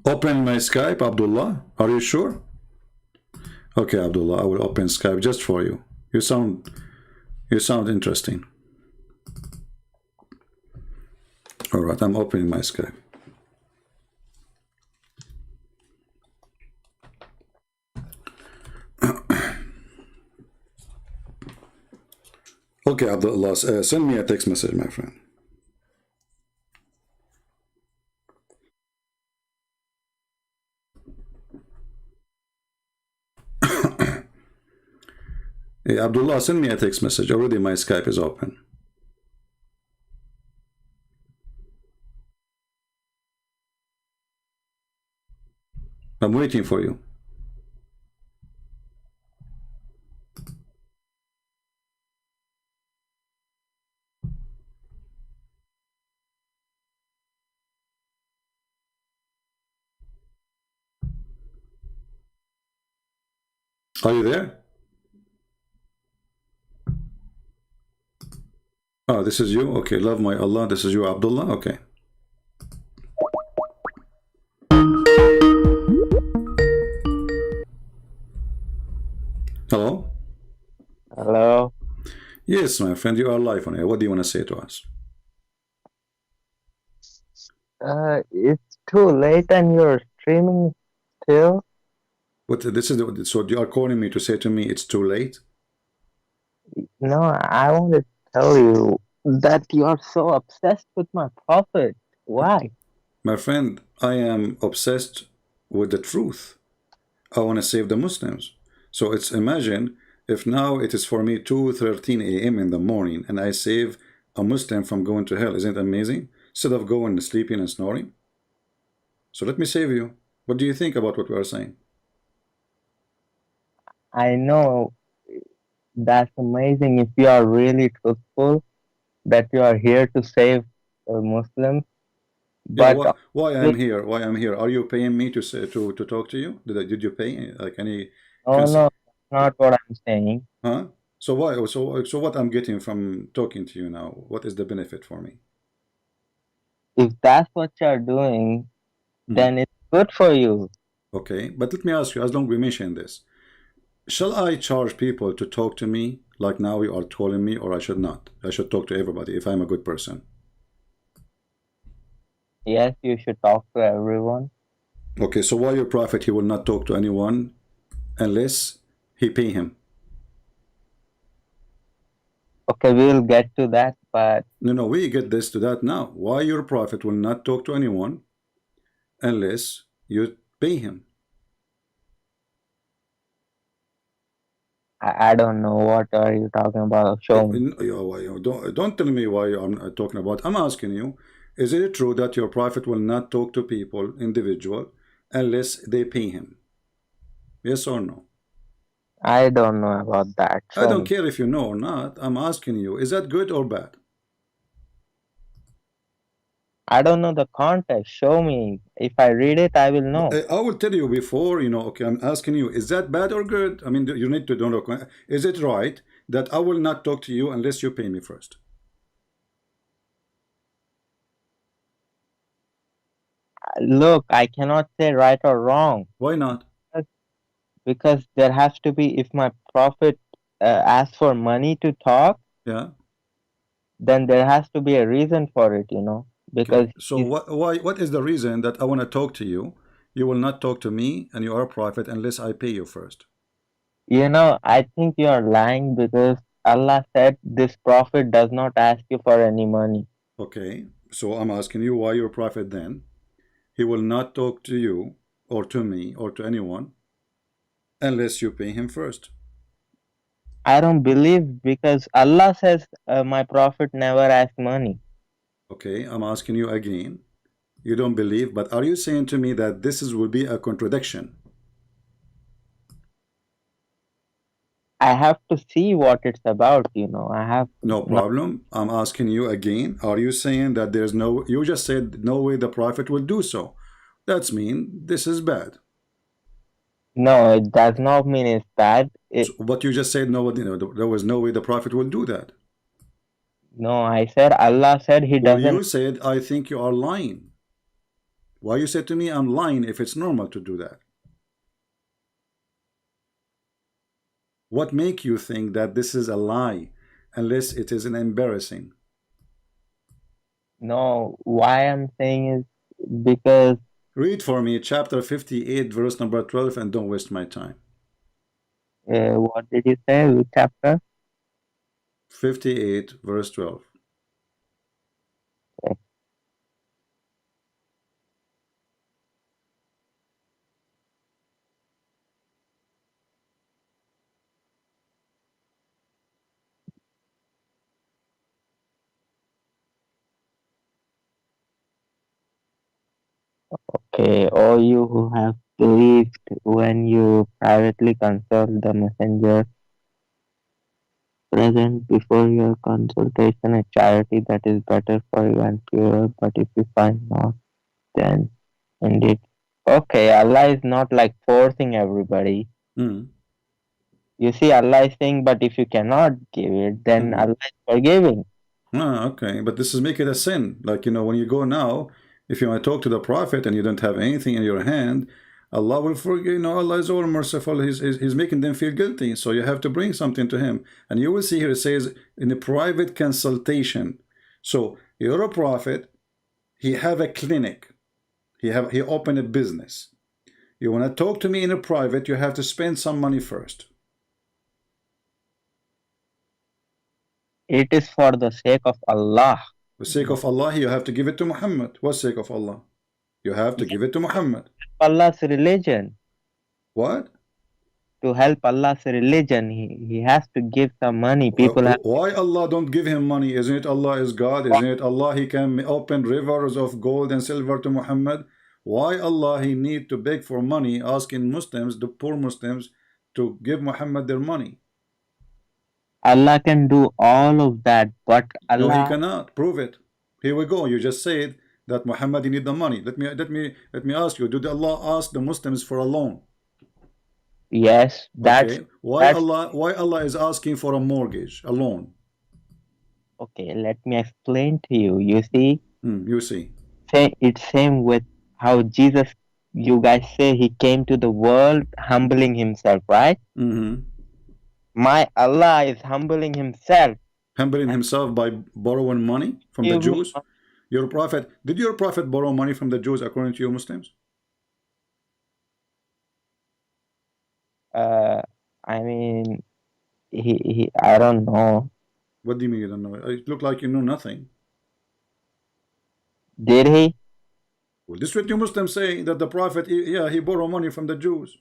Open my Skype, Abdullah. Are you sure? Okay, Abdullah, I will open Skype just for you. You sound interesting. All right, I'm opening my Skype. Okay, Abdullah, send me a text message, my friend. Hey, Abdullah, send me a text message. Already my Skype is open. I'm waiting for you. Are you there? Oh, this is you? Okay, love my Allah. This is you, Abdullah? Okay. Hello? Hello. Yes, my friend, you are live on air. What do you want to say to us? It's too late and you're streaming still? What this is so you are calling me to say to me it's too late? No, I want to tell you that you are so obsessed with my prophet. Why? My friend, I am obsessed with the truth. I want to save the Muslims. So it's imagine if now it is for me 2:13 a.m. in the morning and I save a Muslim from going to hell. Isn't it amazing? Instead of going sleeping and snoring. So let me save you. What do you think about what we are saying? I know that's amazing if you are really truthful, that you are here to save Muslims. Yeah, But why I'm honestly, here? Why I'm here? Are you paying me to say to talk to you? Did you pay like any no, cons no, that's not what I'm saying. huh? So why so what I'm getting from talking to you now? What is the benefit for me? If that's what you're doing, Hmm. then it's good for you. Okay, but let me ask you, as long we mention this, shall I charge people to talk to me like now you are calling me, or I should not? I should talk to everybody if I'm a good person. Yes, you should talk to everyone. Okay, so why your prophet he will not talk to anyone unless he pay him? Okay, we'll get to that, but No, no, we get this to that now. Why your prophet will not talk to anyone unless you pay him? I don't know what are you talking about. Show me. Don't tell me why I'm talking about. I'm asking you, is it true that your prophet will not talk to people, individual, unless they pay him? Yes or no? I don't know about that. I Show don't me. care if you know or not. I'm asking you, is that good or bad? I don't know the context. Show me. If I read it, I will know. I will tell you before, okay, I'm asking you, is that bad or good? I mean, you need to know, is it right that I will not talk to you unless you pay me first? Look, I cannot say right or wrong Why not? because because there has to be, if my prophet asks for money to talk, Yeah. then there has to be a reason for it, Okay. because So what is the reason that I want to talk to you? You will not talk to me and you are a prophet unless I pay you first. I think you are lying because Allah said this prophet does not ask you for any money. Okay. So I'm asking you why you're a prophet then. He will not talk to you or to me or to anyone unless you pay him first. I don't believe because Allah says my prophet never asks money. Okay. I'm asking you again. You don't believe, but are you saying to me that will be a contradiction? I have to see what it's about. I have to No not. problem. I'm asking you again. Are you saying that there's no, you just said no way the prophet will do so. That's mean this is bad. No, it does not mean it's bad. So, but you just said no, there was no way the prophet will do that. No, I said Allah said He Well, doesn't. you said, I think you are lying. Why you say to me I'm lying if it's normal to do that? What make you think that this is a lie unless it is an embarrassing? No, why I'm saying is because Read for me chapter 58 verse number 12 and don't waste my time. what did you say? Which chapter? 58 verse 12. Okay, all you who have believed when you privately consult the messenger present before your consultation a charity that is better for you and purer, but if you find not, then indeed. Okay, Allah is not like forcing everybody. Mm. You see, Allah is saying, but if you cannot give it, then Mm. Allah is forgiving. Ah, okay, but this is make it a sin. Like, when you go now, if you want to talk to the Prophet and you don't have anything in your hand, Allah will forgive. Allah is all merciful. He's making them feel guilty. So you have to bring something to Him. And you will see here it says in a private consultation. So you're a prophet. He have a clinic. He opened a business. You want to talk to me in a private, you have to spend some money first. It is for the sake of Allah. For the sake of Allah, you have to give it to Muhammad. What sake of Allah? You have to give it to Muhammad. Allah's religion. What? To help Allah's religion, he has to give some money. People have. Why Allah don't give him money? Isn't it Allah is God? Isn't it Allah He can open rivers of gold and silver to Muhammad? Why Allah He need to beg for money, asking Muslims, the poor Muslims, to give Muhammad their money? Allah can do all of that, but Allah. No, He cannot. Prove it. Here we go. You just said that Muhammad He need the money. Let me ask you. Did Allah ask the Muslims for a loan? Yes, that's okay. Why Allah is asking for a mortgage, a loan? Okay, let me explain to you. You see, You see. It's same with how Jesus. You guys say He came to the world humbling Himself, right? My Allah is humbling Himself. Humbling Himself by borrowing money from the Jews? Your prophet, did your prophet borrow money from the Jews according to you Muslims? I mean, I don't know. What do you mean you don't know? It looked like you know nothing. Did he? Well, this is what you Muslims say, that the prophet, he borrowed money from the Jews.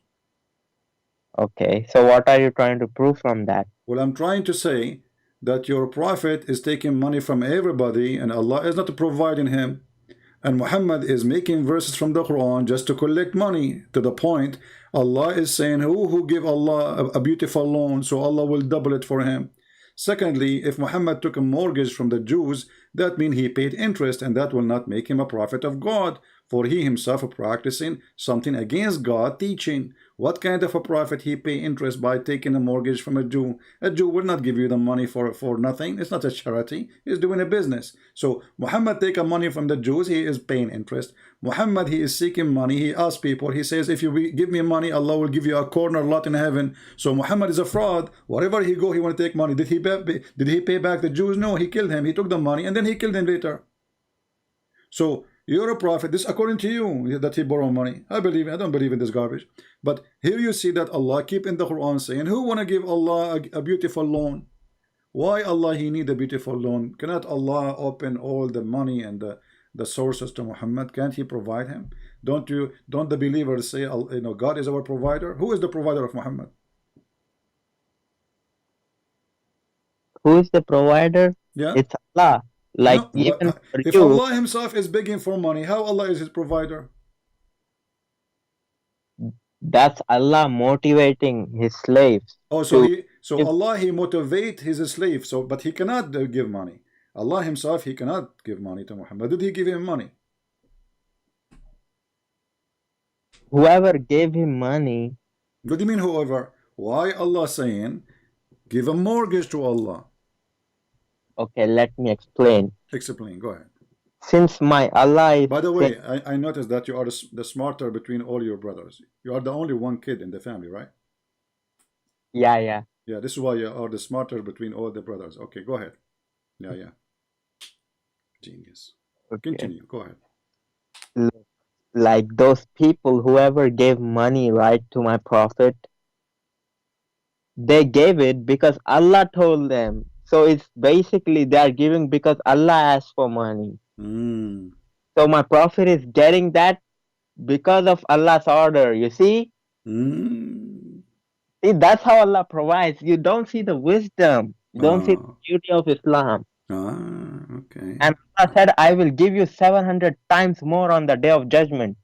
Okay, so what are you trying to prove from that? Well, I'm trying to say that your prophet is taking money from everybody and Allah is not providing him. And Muhammad is making verses from the Quran just to collect money, to the point Allah is saying who give Allah a beautiful loan, so Allah will double it for him. Secondly, if Muhammad took a mortgage from the Jews, that means he paid interest, and that will not make him a prophet of God, for he himself practicing something against God teaching. What kind of a prophet he pay interest by taking a mortgage from a Jew? A Jew will not give you the money for nothing. It's not a charity. He's doing a business. So Muhammad take a money from the Jews. He is paying interest. Muhammad, he is seeking money. He asks people. He says, if you give me money, Allah will give you a corner lot in heaven. So Muhammad is a fraud. Wherever he go, he want to take money. Did he pay back the Jews? No, he killed him. He took the money and then he killed him later. So you're a prophet. This according to you that he borrowed money. I don't believe in this garbage. But here you see that Allah keep in the Quran saying, who want to give Allah a beautiful loan? Why Allah he need a beautiful loan? Cannot Allah open all the money and the sources to Muhammad? Can't he provide him? Don't the believers say, God is our provider? Who is the provider of Muhammad? Who is the provider? Yeah, it's Allah. Like no, even for if you, Allah himself is begging for money, how Allah is his provider? that's Allah motivating His slaves. Oh, so Allah he motivate his slave. So, but he cannot give money. Allah himself he cannot give money to Muhammad. Did he give him money? Whoever gave him money. What do you mean whoever? Why Allah saying give a mortgage to Allah? Okay, let me explain. Explain. Go ahead. since my Allah is By the saying, way, I noticed that you are the smarter between all your brothers. You are the only one kid in the family, right? yeah, yeah, Yeah, this is why you are the smarter between all the brothers. Okay, go ahead. Yeah, yeah. Genius. okay. Continue. Go ahead. Look, like those people, whoever gave money right to my prophet, they gave it because Allah told them. So it's basically they are giving because Allah asked for money. Mm. So my prophet is getting that because of Allah's order. You see? Mm. See, that's how Allah provides. You don't see the wisdom. You don't see the Ah. beauty of Islam. Okay. And Allah said, I will give you 700 times more on the day of judgment.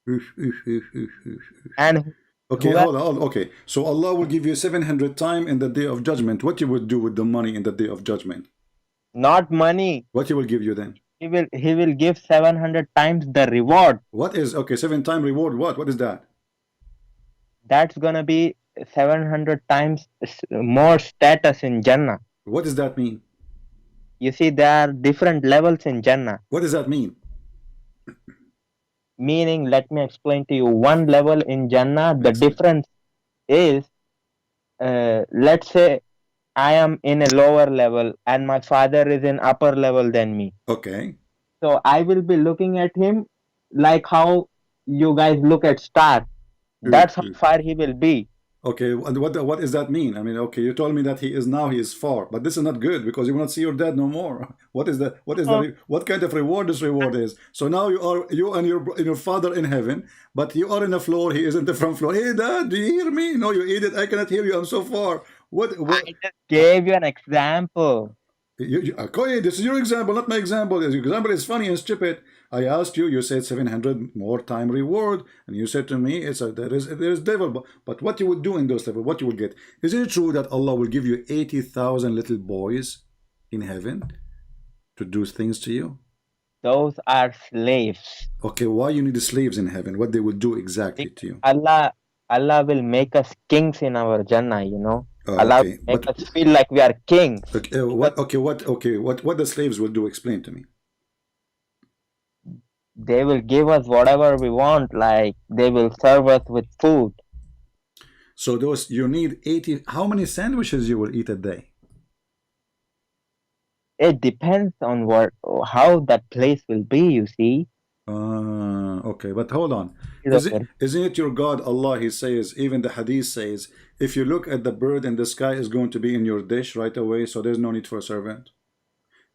Oof, oof, oof, oof, oof. And Okay, whoever, hold on. Okay, so Allah will give you 700 times in the day of judgment. What you would do with the money in the day of judgment? not money, What he will give you then? he will give 700 times the reward. What is, okay, 7 time reward? What is that? That's gonna be 700 times more status in Jannah. What does that mean? You see, there are different levels in Jannah. What does that mean? Meaning, let me explain to you. One level in Jannah, the Excellent. difference is, let's say I am in a lower level and my father is in upper level than me. Okay. So I will be looking at him like how you guys look at star. That's Oof, how oof. far he will be. Okay, and what does that mean? I mean, okay, you told me that he is far, but this is not good because you will not see your dad no more. Oh, What kind of reward this reward is? So now you and your father in heaven, but you are in the floor. He is in the front floor. Hey, dad, do you hear me? No, you idiot. I cannot hear you. I'm so far. What? I just gave you an example. Okay, this is your example, not my example. Your example is funny and stupid. I asked you, you said 700 more time reward, and you said to me, there is devil. But what you would do in those level, what you will get? Is it true that Allah will give you 80,000 little boys in heaven to do things to you? Those are slaves. Okay, why you need the slaves in heaven? What they will do exactly to you? Allah will make us kings in our Jannah, you know. Allah Okay, will make but us feel like we are kings. okay, Because what the slaves will do? Explain to me. they will give us whatever we want, like they will serve us with food. So those you need 80. How many sandwiches you will eat a day? It depends on how that place will be, you see. Okay, but hold on. Is it- Isn't it your God Allah? He says, even the Hadith says, if you look at the bird in the sky, is going to be in your dish right away, so there's no need for a servant.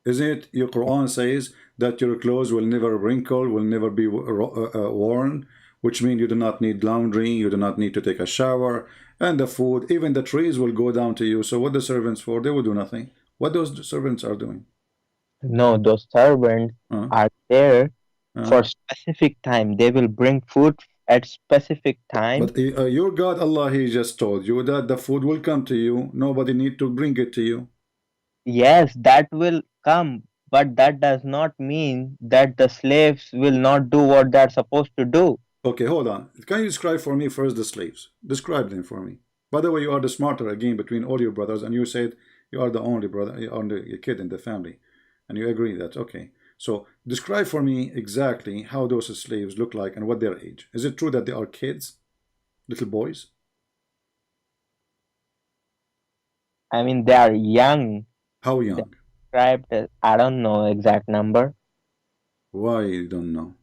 Isn't it your Quran says that your clothes will never wrinkle, will never be worn, which means you do not need laundry, you do not need to take a shower, and the food, even the trees will go down to you. So what the servants for? They will do nothing. What those servants are doing? No, those servants Uh, are there uh. for specific time. They will bring food at specific time. But your God Allah, He just told you that the food will come to you. Nobody need to bring it to you. Yes, that will come, but that does not mean that the slaves will not do what they're supposed to do. Okay, hold on. Can you describe for me first the slaves? Describe them for me. By the way, you are the smarter again between all your brothers, and you said you are the only brother, you are the kid in the family, and you agree that okay. So describe for me exactly how those slaves look like and what their age. Is it true that they are kids, little boys? I mean, they are young. How They're young? described as, I don't know exact number. Why you don't know?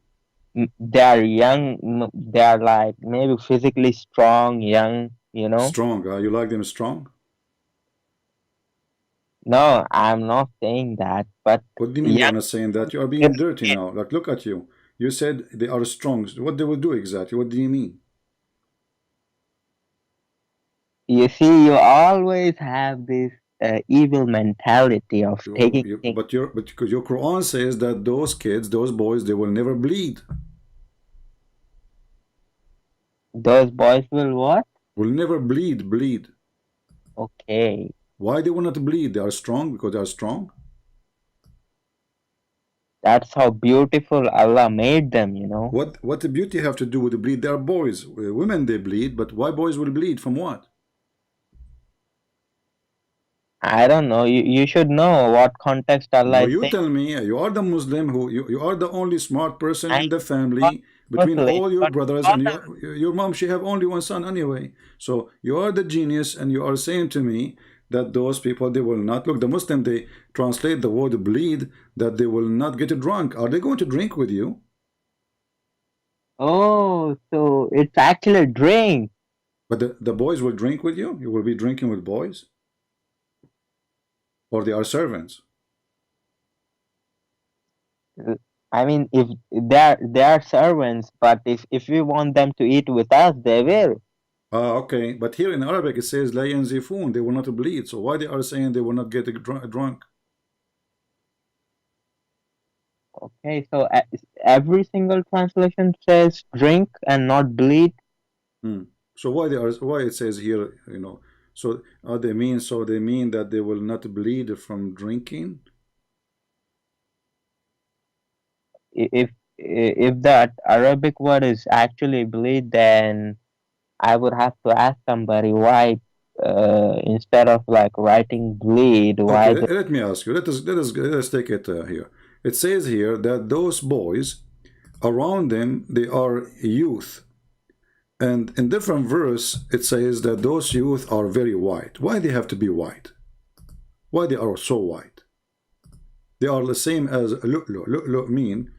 They are young. They are like maybe physically strong, young, you know. Strong, you like them strong? No, I'm not saying that, but What do you mean you young. are not saying that? You are being Yes, dirty yes. now. Like, look at you. You said they are strong. What they will do exactly? What do you mean? You see, you always have this evil mentality of taking things. But because your Quran says that those kids, those boys, they will never bleed. Those boys will what? Will never bleed. Okay. Why they will not bleed? They are strong because they are strong. That's how beautiful Allah made them, you know. What the beauty have to do with the bleed? They are boys. Women they bleed, but why boys will bleed? From what? I don't know. You should know what context Allah No, is you saying. tell me. You are the Muslim who you are the only smart person I'm in the not family between Muslim, all your but brothers, and your mom. She have only one son anyway. So you are the genius, and you are saying to me that those people, they will not look. The Muslim, they translate the word bleed, that they will not get drunk. Are they going to drink with you? oh, so it's actually a drink. But the boys will drink with you. You will be drinking with boys, or they are servants. I mean, if they are servants, but if we want them to eat with us, they will. Ah, okay. But here in Arabic it says la yanzifun. They will not bleed. So why they are saying they will not get drunk? Okay, so every single translation says drink and not bleed. Hmm. So why it says here, so they mean that they will not bleed from drinking? If that Arabic word is actually bleed, then I would have to ask somebody why, instead of like writing bleed, Okay, why the let me ask you. Let us take it here. It says here that those boys around them, they are youth, and in different verse it says that those youth are very white. Why they have to be white? Why they are so white? They are the same as lu'lu. Lu'lu mean,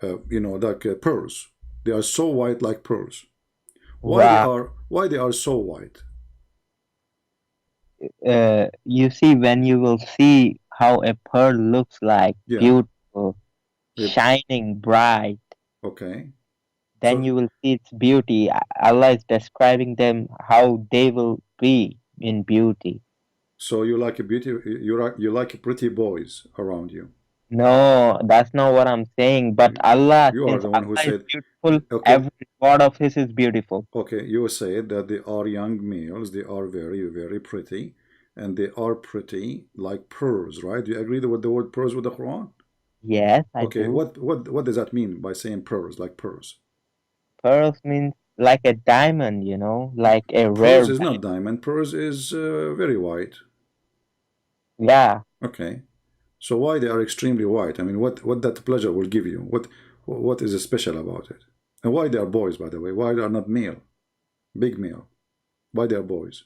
like pearls. They are so white like pearls. wow. Why they are so white? You see, when you will see how a pearl looks like, Yeah. beautiful, They, shining bright, okay. then So you will see its beauty. Allah is describing them how they will be in beauty. you like a beauty. You like pretty boys around you. No, that's not what I'm saying. But You, Allah, you are since the one who Allah is said, beautiful, okay, every word of His is beautiful. okay. You said that they are young males. They are very, very pretty, and they are pretty like pearls, right? Do you agree with the word pearls with the Quran? Yes, I Okay. do. What does that mean by saying pearls like pearls? Pearls means like a diamond, like a rare. Pearls is not diamond. Pearls is very white. Yeah, Okay. So why they are extremely white? I mean, what that pleasure will give you? What is special about it? And why they are boys, by the way? Why they are not male, big male? Why they are boys?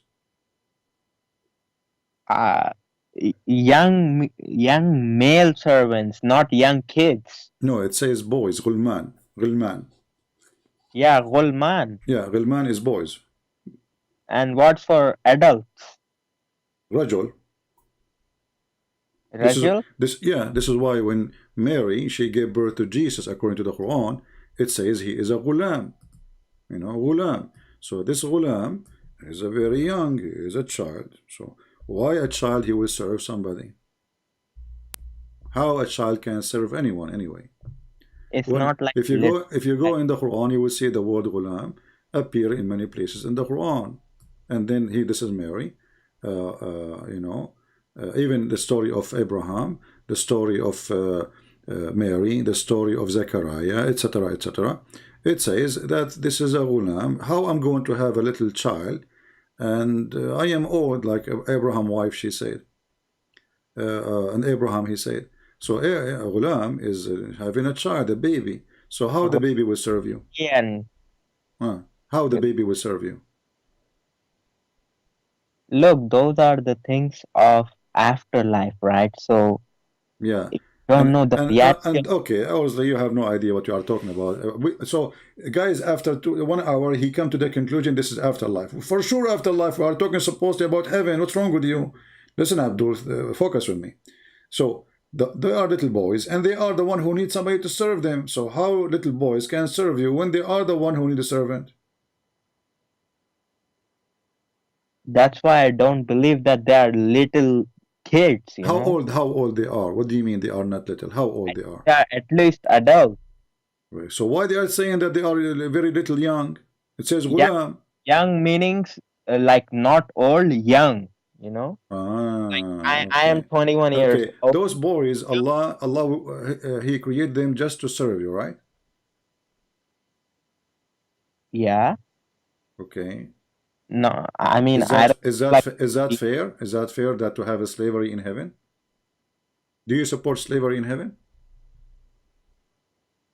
uh, young male servants, not young kids. No, it says boys. Gulman, Gulman. Yeah, Gulman. Yeah, Gulman is boys. And what's for adults? Rajul. This is Rajul? this. Yeah, this is why when Mary she gave birth to Jesus, according to the Quran, it says he is a Ghulam. Ghulam. So this Ghulam is a very young. He is a child. So why a child he will serve somebody? How a child can serve anyone anyway? It's When not like if you go in the Quran, you will see the word ghulam appear in many places in the Quran, and then this is Mary, even the story of Abraham, the story of Mary, the story of Zechariah, etc., etc. It says that this is a ghulam. How I'm going to have a little child, and I am old, like Abraham wife, she said. And Abraham, he said. So a ghulam is having a child, a baby. So how the baby will serve you? and How the baby will serve you? look, those are the things of afterlife, right? So Yeah. if you don't And know the and uh, reality. and okay, obviously you have no idea what you are talking about. So, guys, after 1 hour, he come to the conclusion this is afterlife. For sure, afterlife. We are talking supposedly about heaven. What's wrong with you? Listen, Abdul, focus with me. So they are little boys, and they are the one who need somebody to serve them. So how little boys can serve you when they are the one who need a servant? That's why I don't believe that they are little kids, How old? How old they are? What do you mean they are not little? How old they are? They are at least adults. Right. So why they are saying that they are very little young? It says Young, ghulam. young meanings, like not old, young, I am Okay. 21 years Okay. old. Those boys, Allah, He created them just to serve you, right? Yeah. Okay. No, I mean, Is I that don't is that like. is that fair? Is that fair that to have a slavery in heaven? Do you support slavery in heaven?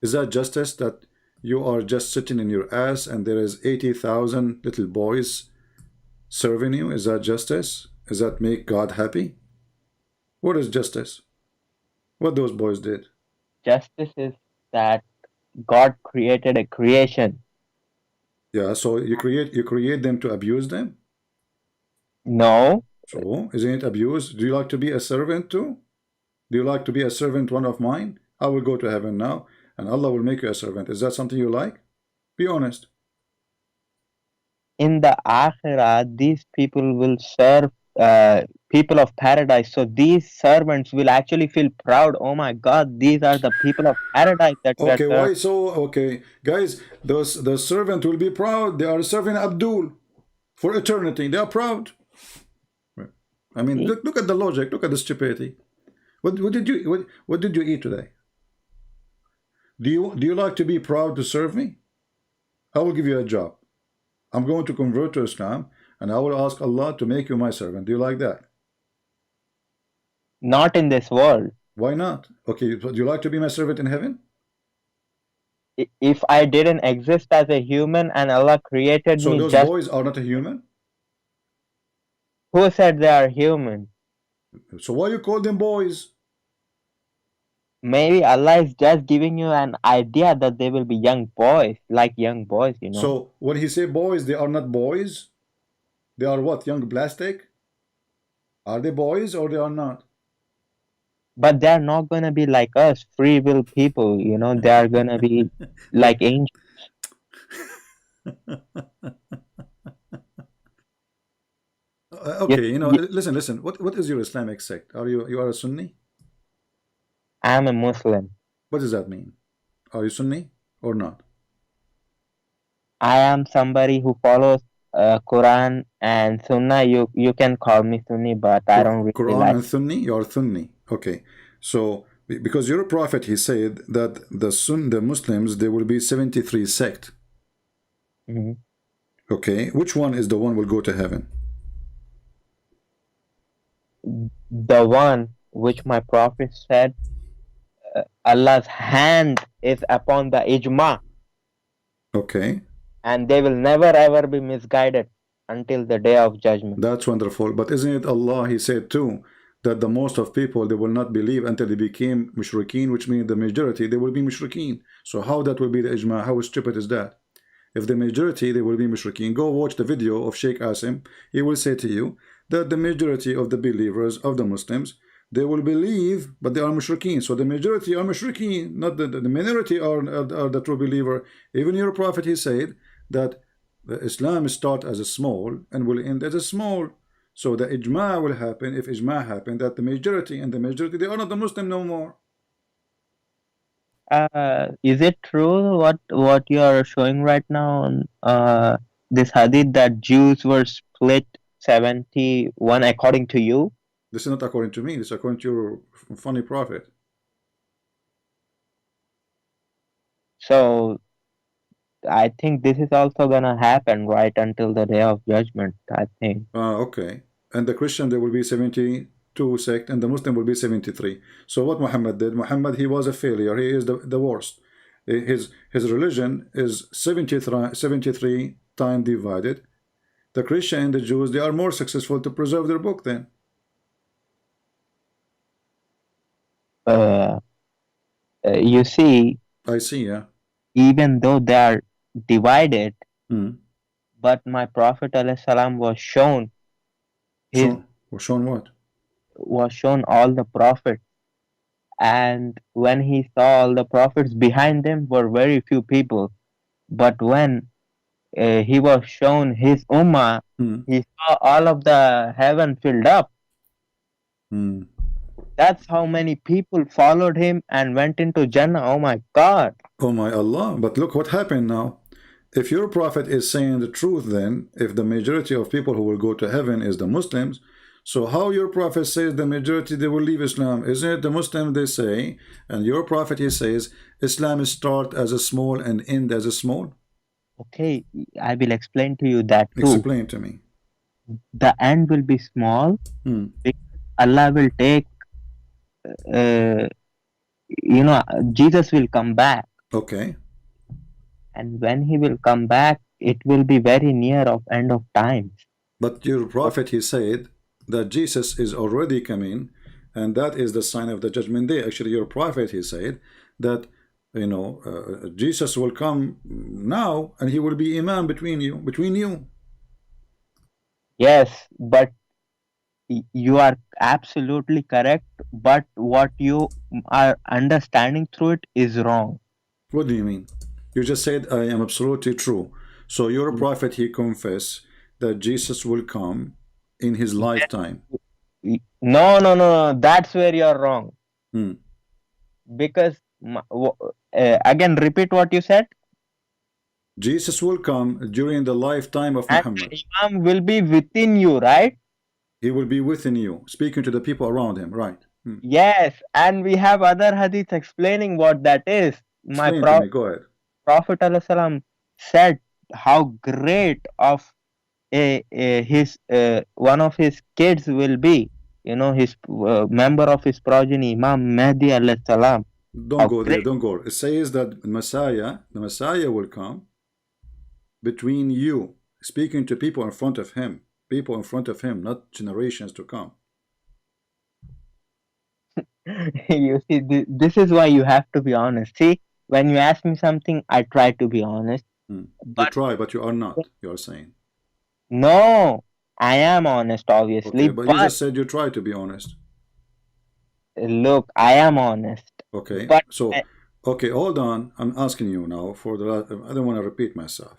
Is that justice that you are just sitting in your ass and there is 80,000 little boys serving you? Is that justice? Does that make God happy? What is justice? What those boys did? Justice is that God created a creation. Yeah, so you create them to abuse them. No, So isn't it abuse? Do you like to be a servant too? Do you like to be a servant, one of mine? I will go to heaven now, and Allah will make you a servant. Is that something you like? Be honest. in the Akhirah, these people will serve people of paradise. So these servants will actually feel proud. Oh my God, these are the people of paradise that we are Okay, serving. why so? Okay, guys, those the servant will be proud. They are serving Abdul for eternity. They are proud. I mean, See? look at the logic. Look at the stupidity. What did you eat today? Do you like to be proud to serve me? I will give you a job. I'm going to convert to Islam, and I will ask Allah to make you my servant. Do you like that? Not in this world. Why not? Okay, do you like to be my servant in heaven? If I didn't exist as a human and Allah created So me those just boys are not a human. who said they are human? So why you call them boys? Maybe Allah is just giving you an idea that they will be young boys, like young boys, you know. So when he say boys, they are not boys. They are what? Young plastic? Are they boys or they are not? But they're not gonna be like us, free will people, you know. They are gonna be like angels. Okay, listen. What is your Islamic sect? You are a Sunni? I'm a Muslim. What does that mean? Are you Sunni or not? I am somebody who follows Quran and Sunnah. You can call me Sunni, but I don't really Quran like. and Sunni? You are Sunni. Okay. So because your prophet he said that the Muslims there will be 73 sect. Mhm. Okay, which one is the one will go to heaven? The one which my prophet said, Allah's hand is upon the ijma, Okay, and they will never ever be misguided until the day of judgment. that's wonderful. But isn't it Allah? He said too that the most of people they will not believe until they became mushrikeen, which means the majority they will be mushrikeen. So how that will be the ijma? How stupid is that? If the majority they will be mushrikeen, go watch the video of Sheikh Asim. He will say to you that the majority of the believers of the Muslims they will believe, but they are mushrikeen. So the majority are mushrikeen, not the minority are the true believer. Even your prophet he said that Islam start as a small and will end as a small. So the ijma will happen if ijma happen that the majority and the majority they are not the Muslim no more. Is it true what you are showing right now on this hadith that Jews were split 71 according to you? This is not according to me. This is according to your funny prophet. So I think this is also gonna happen right until the day of judgment, I think. Okay. And the Christian there will be 72 sect and the Muslim will be 73. So what Muhammad did, Muhammad he was a failure. He is the worst. His religion is 73 time divided. The Christian and the Jews they are more successful to preserve their book then. You see, I see, yeah. even though they are divided, Hmm. but my Prophet ﷺ was shown his Shown what? was shown all the prophets, and when he saw all the prophets, behind them were very few people. But when he was shown his ummah, he saw all of the heaven filled up. That's how many people followed him and went into Jannah. Oh my God. Oh my Allah. But look what happened now. If your prophet is saying the truth, then if the majority of people who will go to heaven is the Muslims, so how your prophet says the majority they will leave Islam? Isn't it the Muslims they say? And your prophet he says Islam start as a small and end as a small. Okay, I will explain to you that too. Explain to me. The end will be small Hmm. because Allah will take, uh, Jesus will come back. Okay. And when he will come back, it will be very near of end of times. But your prophet, he said that Jesus is already coming, and that is the sign of the judgment day. Actually, your prophet, he said that, Jesus will come now, and he will be imam between you. Yes, but you are absolutely correct. But what you are understanding through it is wrong. What do you mean? You just said I am absolutely true. So your prophet, he confessed that Jesus will come in his lifetime. No, no, no, no. That's where you're wrong. Hmm. Because again, repeat what you said. Jesus will come during the lifetime of And Muhammad. the Imam will be within you, right? He will be within you, speaking to the people around him, right? Hmm. Yes, and we have other hadiths explaining what that is. My Explain to me, go ahead. Prophet ﷺ said how great of his one of his kids will be. You know, his member of his progeny, Imam Mahdi alayhi salam. Don't How go there, great! don't go. It says that the Messiah will come between you, speaking to people in front of him, not generations to come. You see, this is why you have to be honest. See, when you ask me something, I try to be honest. Hmm. You But try, but you are not, you are saying. no, I am honest, obviously. Okay, but you But just said you try to be honest. look, I am honest. Okay, But so, okay, hold on. I'm asking you now for the last, I don't want to repeat myself.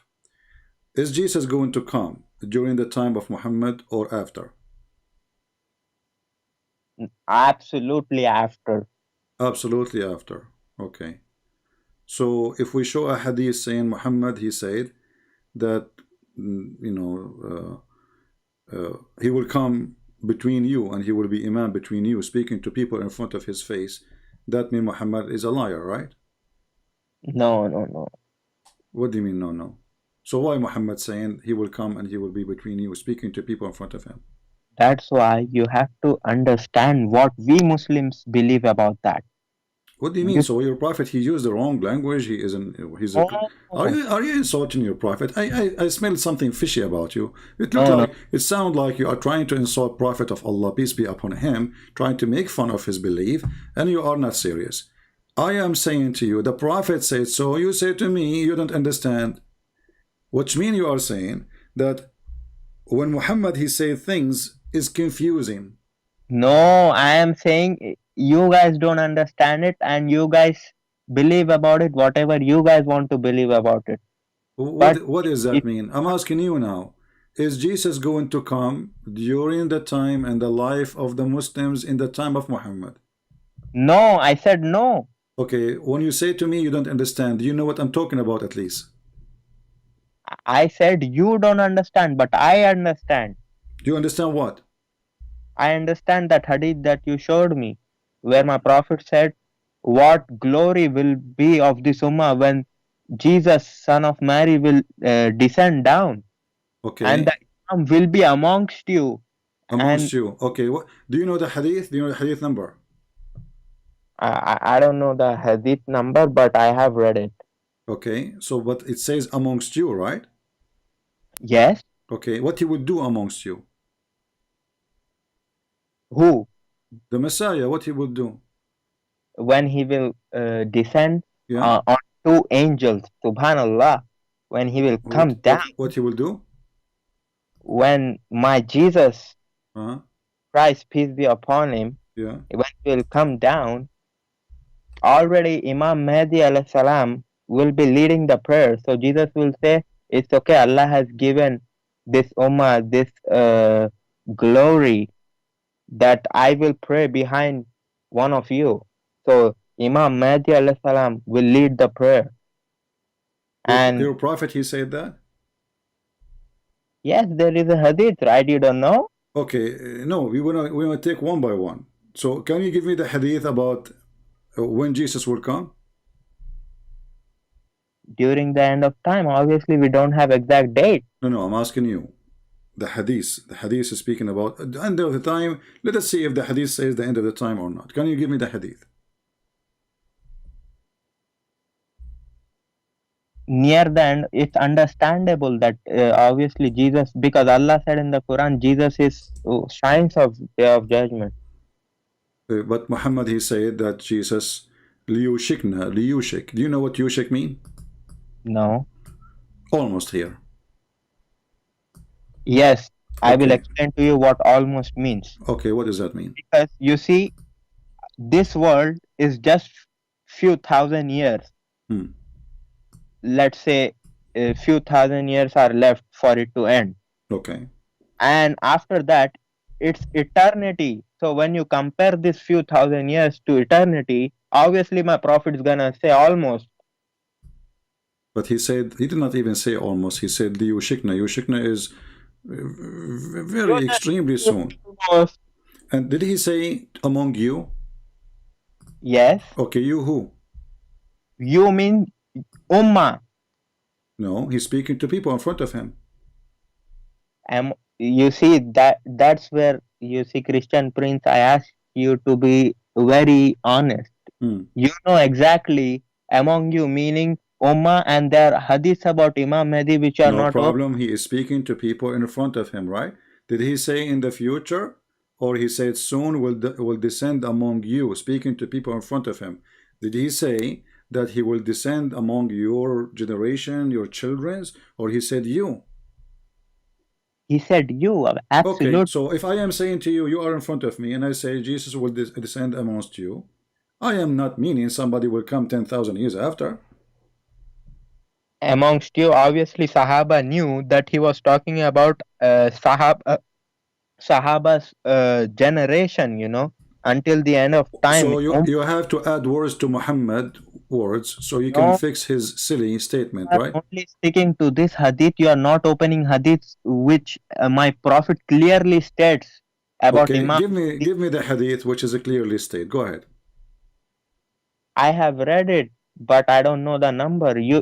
Is Jesus going to come during the time of Muhammad or after? absolutely after. Absolutely after. Okay. So if we show a hadith saying Muhammad, he said that, he will come between you and he will be imam between you, speaking to people in front of his face, that means Muhammad is a liar, right? No, no, no. What do you mean, no, no? So why Muhammad saying he will come and he will be between you, speaking to people in front of him? That's why you have to understand what we Muslims believe about that. What do you mean? You So your prophet, he used the wrong language. He isn't. He's a. Are no, you insulting your prophet? I smelled something fishy about you. It looked no, no. like it sounded like you are trying to insult Prophet of Allah, peace be upon him, trying to make fun of his belief, and you are not serious. I am saying to you, the prophet said so. You say to me, you don't understand. Which means you are saying that when Muhammad he said things is confusing. No, I am saying you guys don't understand it and you guys believe about it whatever you guys want to believe about it. But What does that if mean? I'm asking you now. Is Jesus going to come during the time and the life of the Muslims in the time of Muhammad? no, I said no. Okay, when you say to me you don't understand, do you know what I'm talking about at least? I said you don't understand, but I understand. Do you understand what? I understand that hadith that you showed me, where my prophet said, what glory will be of this ummah when Jesus, son of Mary, will descend down, and the Okay, Imam will be amongst you. And amongst you. Okay, what do you know the hadith? Do you know the hadith number? I don't know the hadith number, but I have read it. Okay, so but it says amongst you, right? Yes. Okay, what he would do amongst you? Who? The Messiah, what he would do? When he will descend Yeah, on two angels, subhanallah, when he will come what down, what what he will do? when my Jesus Uh-huh. Christ, peace be upon him, Yeah. when he will come down, already Imam Mahdi alayhi salam will be leading the prayer. So Jesus will say, it's okay, Allah has given this ummah this glory that I will pray behind one of you. So Imam Mahdi alayhi salam will lead the prayer. And Your prophet, he said that? yes, there is a hadith, right? You don't know? Okay, no, we wanna take one by one. So can you give me the hadith about when Jesus will come? during the end of time. Obviously, we don't have exact date. No, I'm asking you. The hadith is speaking about the end of the time. Let us see if the hadith says the end of the time or not. Can you give me the hadith? Near the end, it's understandable that obviously Jesus, because Allah said in the Quran, Jesus is signs of day of judgment. But Muhammad, he said that Jesus liyushik. Do you know what yushik mean? No. Almost here. Yes, I will Okay. explain to you what almost means. Okay, what does that mean? Because you see, this world is just few thousand years. Hmm. Let's say a few thousand years are left for it to end. Okay. And after that, it's eternity. So when you compare this few thousand years to eternity, obviously my prophet is gonna say almost. But he said, he did not even say almost. He said liyushikna. Yushikna is very extremely soon. Almost. And did he say among you? Yes. Okay, you who? You mean Ummah. No, he's speaking to people in front of him. You see that's where you see, Christian Prince, I ask you to be very honest. You know exactly among you meaning Ummah, and there are hadiths about Imam Mahdi which are No not problem. He is speaking to people in front of him, right? Did he say in the future, or he said soon will descend among you, speaking to people in front of him? Did he say that he will descend among your generation, your children's, or he said you? He said you, absolutely. Okay, so if I am saying to you, you are in front of me, and I say Jesus will descend amongst you, I am not meaning somebody will come 10,000 years after. Amongst you, obviously Sahaba knew that he was talking about Sahaba's generation, you know, until the end of time. So you have to add words to Muhammad words so you can fix his silly statement, right? Only sticking to this hadith, you are not opening hadiths which my prophet clearly states about Imam. Give me the hadith which is clearly stated. Go ahead. I have read it, but I don't know the number. You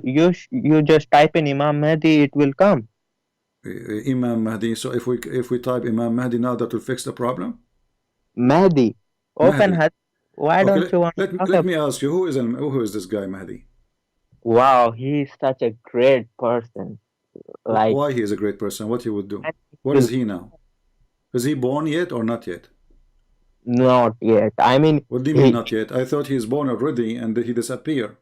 just type in Imam Mahdi, it will come. Imam Mahdi. So if we type Imam Mahdi now, that will fix the problem. Mahdi, open hadith. Why don't you want? Let me ask you, who is this guy Mahdi? Wow, he is such a great person. Like, why he is a great person? What he would do? What is he now? Is he born yet or not yet? Not yet. I mean, what do you mean not yet? I thought he is born already and he disappeared.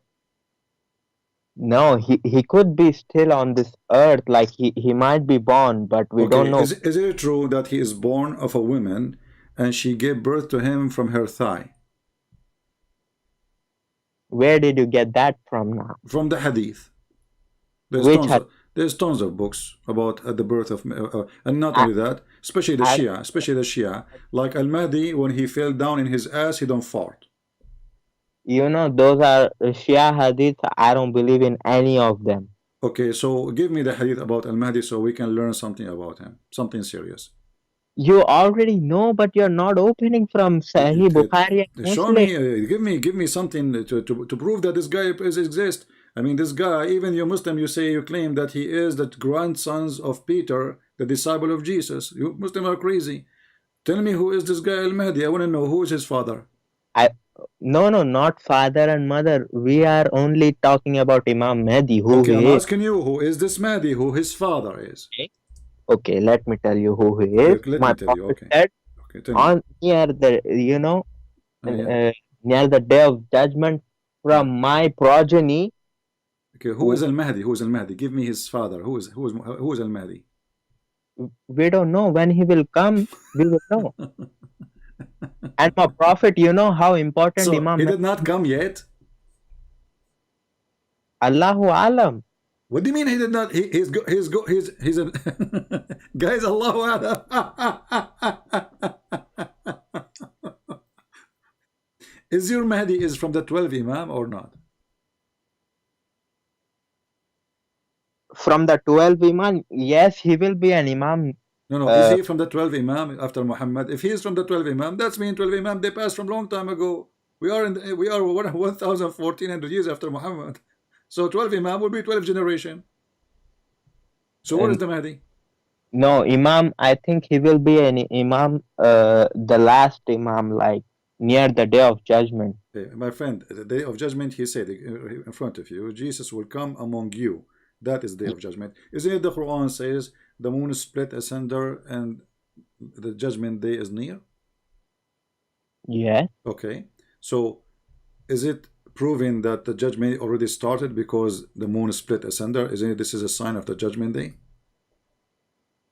No, he could be still on this earth. Like he might be born, but we don't know. Is it true that he is born of a woman and she gave birth to him from her thigh? Where did you get that from now? From the hadith. There's tons of books about the birth of, and not only that, especially the Shia. Like Al-Mahdi, when he fell down in his ass, he don't fart. You know, those are Shia hadiths. I don't believe in any of them. Okay, so give me the hadith about Al-Mahdi so we can learn something about him. Something serious. You already know, but you're not opening from Sahih Bukhari. Show me, give me something to prove that this guy exists. I mean, this guy, even you Muslim, you claim that he is the grandsons of Peter, the disciple of Jesus. You Muslims are crazy. Tell me, who is this guy Al-Mahdi? I want to know who is his father. No, not father and mother. We are only talking about Imam Mahdi. I'm asking you, who is this Mahdi? Who his father is? Okay, let me tell you who he is. Let me tell you. Said, near the near the day of judgment, from my progeny. Okay, who is Al-Mahdi? Who is Al-Mahdi? Give me his father. Who is Al-Mahdi? We don't know. When he will come, we will know. And my prophet, you know how important Imam. He did not come yet. Allahu Alam. What do you mean he did not? He's a guys. Allahu Alam. Is your Mahdi is from the 12 Imam or not? From the 12 Imam, yes, he will be an Imam. No, is he from the 12 Imam after Muhammad? If he is from the 12 Imam, that's mean 12 Imam they passed from long time ago. We are 1,400 years after Muhammad. So 12 Imam will be 12 generation. So what is the Mahdi? No, Imam, I think he will be an Imam, the last Imam, like near the day of judgment. My friend, the day of judgment, he said in front of you, Jesus will come among you. That is the day of judgment. Isn't it the Quran says the moon is split asunder and the judgment day is near? Yeah. Okay. So is it proving that the judgment already started because the moon is split asunder? Isn't it this is a sign of the judgment day?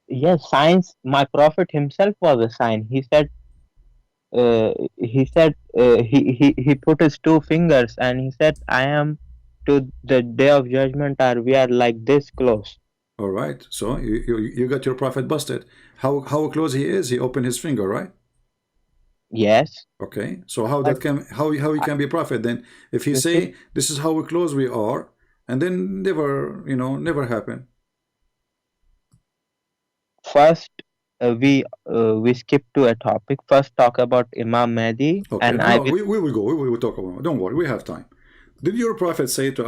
Yes, science. My prophet himself was a sign. He put his two fingers and he said, "I am to the day of judgment. Are we are like this close?" All right. So you got your prophet busted. How close he is? He opened his finger, right? Yes. Okay. So how But that can how he can be a prophet then? If he you say see, this is how close we are, and then never happen. first we skip to a topic. First, talk about Imam Mahdi, Okay. and No, I no. will. We will go. We will talk about it. Don't worry. We have time. Did your prophet say to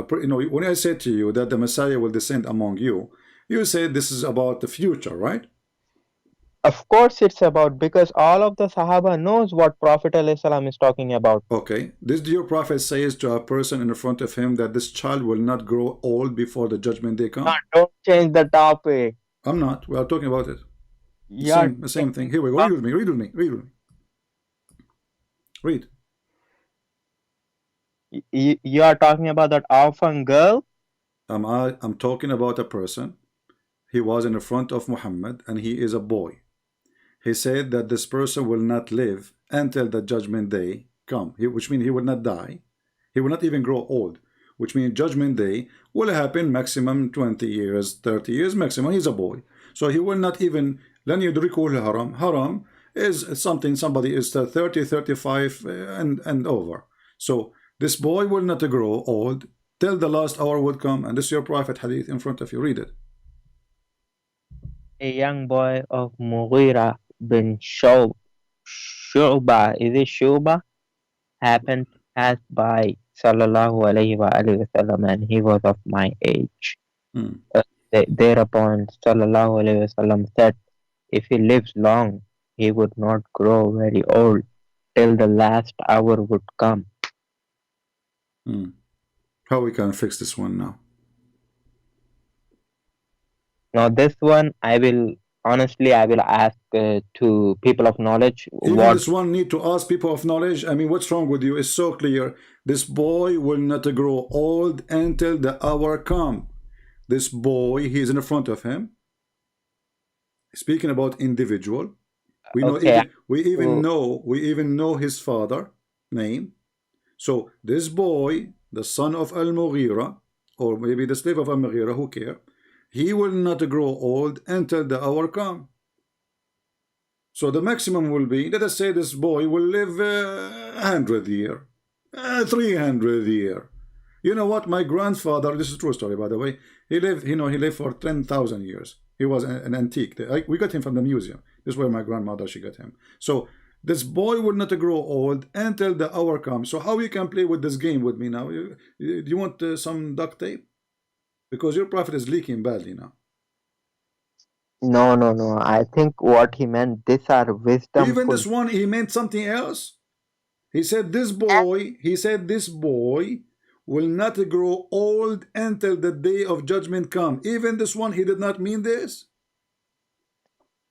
when I said to you that the Messiah will descend among you, you said this is about the future, right? Of course, it's about because all of the Sahaba knows what Prophet ﷺ is talking about. Okay. Did your prophet says to a person in front of him that this child will not grow old before the judgment day come? Don't change the topic. I'm not. We are talking about it. The You're same thing. Here we go. Read with me. Read with me. Read with me. Read. you are talking about that orphan girl. I'm talking about a person. He was in the front of Muhammad and he is a boy. He said that this person will not live until the judgment day come, which means he will not die. He will not even grow old, which means judgment day will happen maximum 20 years, 30 years maximum. He's a boy. So he will not even, لن يدركه الهرم. Haram is something somebody is 30, 35 and over. So this boy will not grow old till the last hour would come. And this is your prophet hadith in front of you. Read it. A young boy of Mughira bin Shu'ba, is it Shu'ba? Happened to pass by Sallallahu Alaihi Wasallam, and he was of my age. Thereupon Sallallahu Alaihi Wasallam said, if he lives long, he would not grow very old till the last hour would come. How we can fix this one now? Now this one I will ask to people of knowledge. Even what this one need to ask people of knowledge. I mean, what's wrong with you? It's so clear. This boy will not grow old until the hour come. This boy, he is in the front of him. Speaking about individual, we know okay. we even know his father name. So this boy, the son of Al-Mughira, or maybe the slave of Al-Mughira, who care, he will not grow old until the hour come. So the maximum will be, let us say this boy will live 100 year, 300 year. You know what? My grandfather, this is a true story, by the way, he lived for 10,000 years. He was an antique. We got him from the museum. This is where my grandmother, she got him. So this boy will not grow old until the hour comes. So how you can play with this game with me now? Do you want some duct tape? Because your prophet is leaking badly now. No. I think what he meant, these are wisdom. Even this one, he meant something else. He said this boy will not grow old until the day of judgment come. Even this one, he did not mean this.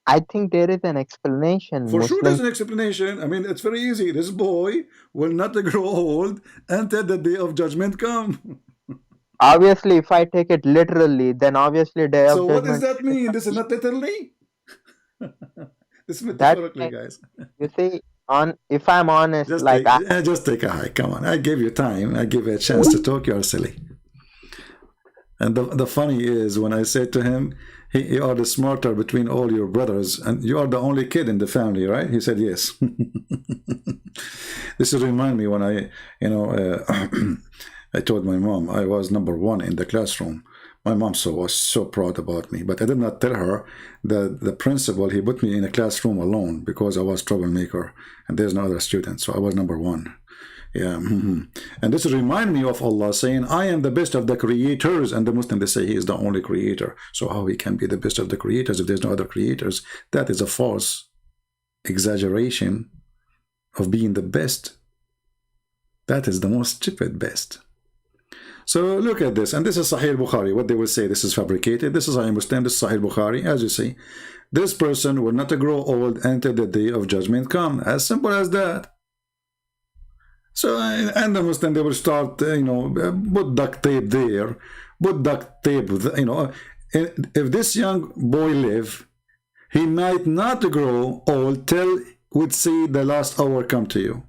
I think there is an explanation. For sure there's an explanation. I mean, it's very easy. This boy will not grow old until the day of judgment come. Obviously, if I take it literally, then obviously day of judgment. So what does that mean? This is not literally? This is metaphorically, guys. You see, if I'm honest, just take a hike. Come on, I gave you time. I give you a chance to talk. You're silly. And the funny is when I said to him, you are the smarter between all your brothers, and you are the only kid in the family, right? He said yes. This will remind me when I told my mom I was #1 in the classroom. My mom was so proud about me, but I did not tell her that the principal, he put me in a classroom alone because I was troublemaker and there's no other student, so I was #1. Yeah. And this remind me of Allah saying, I am the best of the creators, and the Muslim, they say he is the only creator. So how he can be the best of the creators if there's no other creators? That is a false exaggeration of being the best. That is the most stupid best. So look at this, and this is Sahih Bukhari. What they will say, this is fabricated. This is Sahih Muslim, this is Sahih Bukhari. As you see, this person will not grow old until the day of judgment come. As simple as that. So, and the Muslim, they will start, put duct tape there, put duct tape, if this young boy live, he might not grow old till would see the last hour come to you.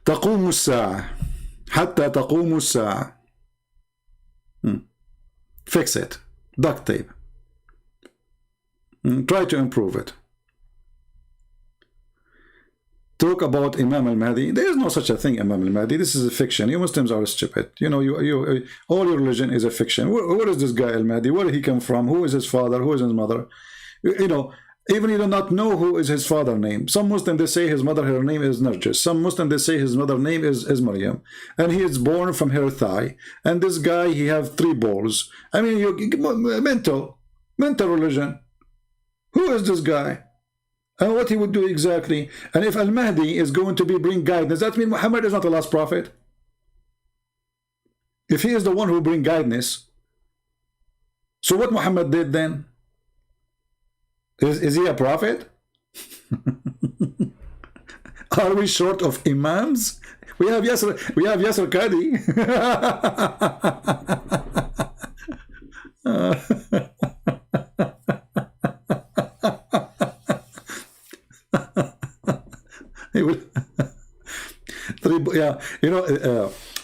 تقوم الساعة حتى تقوم الساعة. Fix it. Duct tape. Try to improve it. Talk about Imam al-Mahdi. There is no such a thing, Imam al-Mahdi. This is a fiction. You Muslims are stupid. All your religion is a fiction. Where is this guy al-Mahdi? Where did he come from? Who is his father? Who is his mother? Even you do not know who is his father's name. Some Muslims, they say his mother, her name is Narjis. Some Muslims, they say his mother's name is Maryam. And he is born from her thigh. And this guy, he have 3 balls. I mean, mental religion. Who is this guy? And what he would do exactly? And if Al-Mahdi is going to bring guidance, that means Muhammad is not the last prophet. If he is the one who bring guidance, so what Muhammad did then? Is he a prophet? Are we short of imams? We have Yasser Qadi.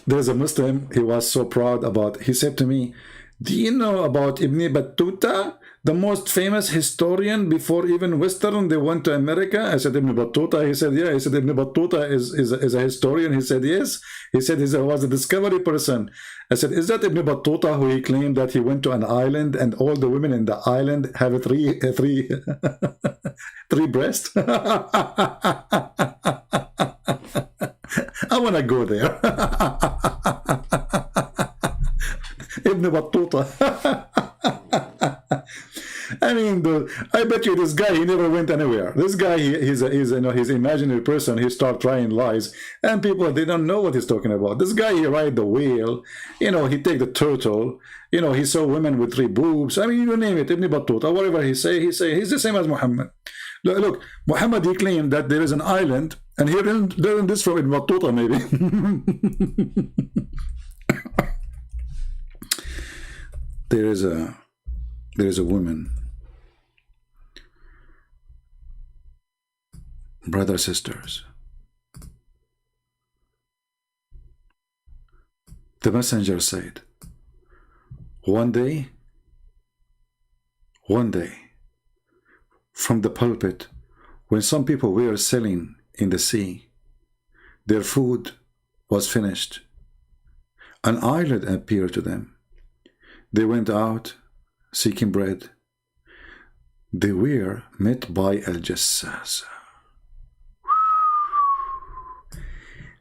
There's a Muslim, he was so proud about, he said to me, do you know about Ibn Battuta, the most famous historian before even Western, they went to America? I said, Ibn Battuta? He said, yeah. He said, Ibn Battuta is a historian? He said, yes. He said, he was a discovery person. I said, is that Ibn Battuta who he claimed that he went to an island and all the women in the island have three breasts? I want to go there. Ibn Battuta. I mean, I bet you this guy, he never went anywhere. This guy, he's imaginary person. He start trying lies, and people, they don't know what he's talking about. This guy, he ride the whale, he take the turtle, he saw women with 3 boobs. I mean, you name it, Ibn Battuta, whatever he say, he's the same as Muhammad. Look, Muhammad, he claimed that there is an island, and he learned this from Ibn Battuta, maybe. There is a woman, brothers, sisters. The messenger said, one day, from the pulpit, when some people were selling in the sea, their food was finished. An island appeared to them. They went out seeking bread. They were met by Al-Jassasa,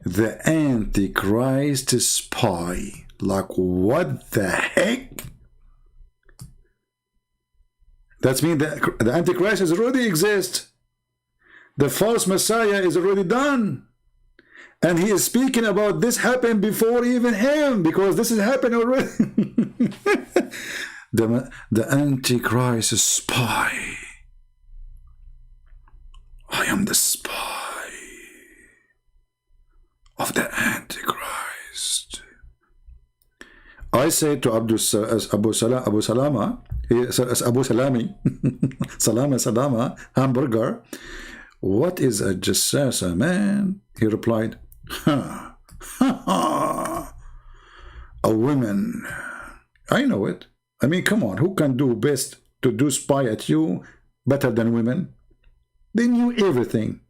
the Antichrist spy. Like, what the heck? That means the Antichrist is already exist. The false Messiah is already done. And he is speaking about this happened before even him, because this has happened already. The Antichrist spy. I am the spy of the Antichrist. I say to Abu Salama, hamburger, what is a jassasa, man? He replied, a woman. I know it. I mean, come on, who can do best to do spy at you better than women? They knew everything.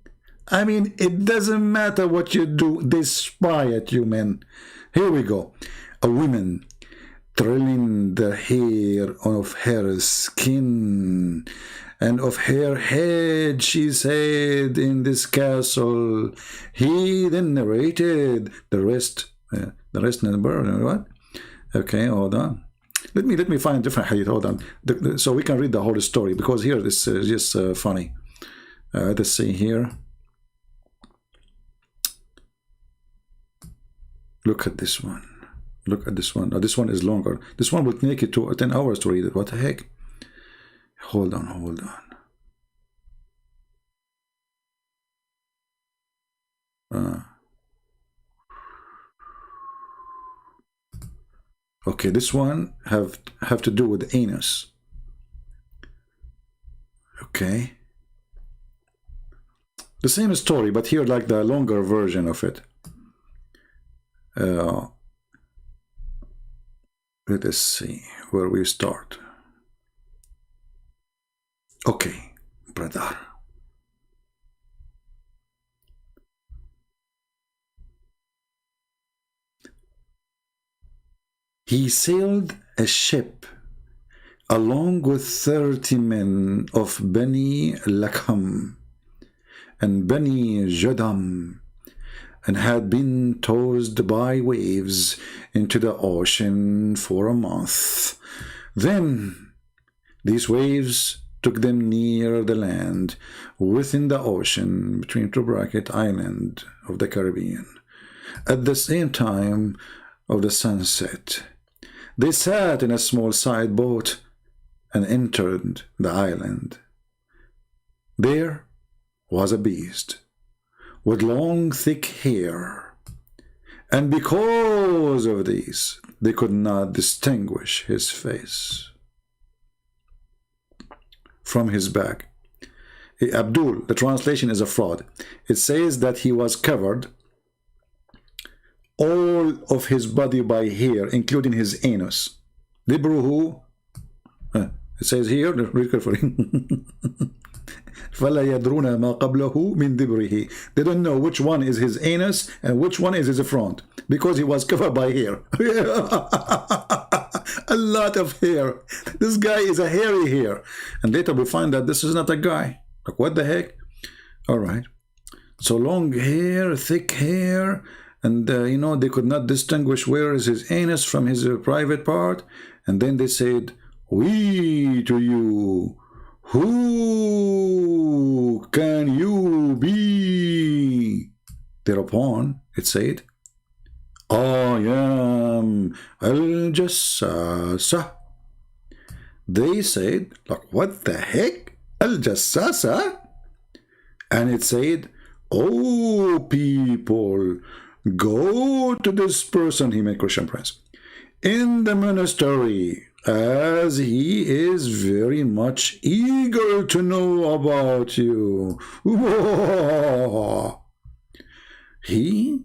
I mean, it doesn't matter what you do, they spy at you, man. Here we go. A woman trailing the hair of her skin, and of her head she said, in this castle. He then narrated the rest. The rest in the bird. What? Okay, hold on. Let me find a different hadith. Hold on. So we can read the whole story, because here this is just funny. Let's see here. Look at this one. Look at this one. This one is longer. This one will take you to 10 hours to read it. What the heck? Hold on, hold on. Okay, this one have to do with anus. Okay. The same story, but here like the longer version of it. Let us see where we start. Okay, brother. He sailed a ship along with 30 men of Bani Lakham and Bani Jadam, and had been tossed by waves into the ocean for a month. Then these waves took them near the land within the ocean, between two bracket island of the Caribbean. At the same time of the sunset, they sat in a small side boat and entered the island. There was a beast with long thick hair, and because of this they could not distinguish his face from his back. Abdul, the translation is a fraud. It says that he was covered all of his body by hair, including his anus. Dibruhu, it says here, read carefully. فَلَا يَدْرُونَ مَا قَبْلَهُ مِنْ دِبْرِهِ. They don't know which one is his anus and which one is his front, because he was covered by hair. A lot of hair. This guy is a hairy hair. And later we find that this is not a guy. Like, what the heck? All right. So long hair, thick hair, and you know, they could not distinguish where is his anus from his private part. And then they said, "We to you, who can you be?" Thereupon it said, "I am Al-Jassasa." They said, like, what the heck? Al-Jassasa? And it said, "Oh people, go to this person," he made Christian Prince, "in the monastery, as he is very much eager to know about you." He,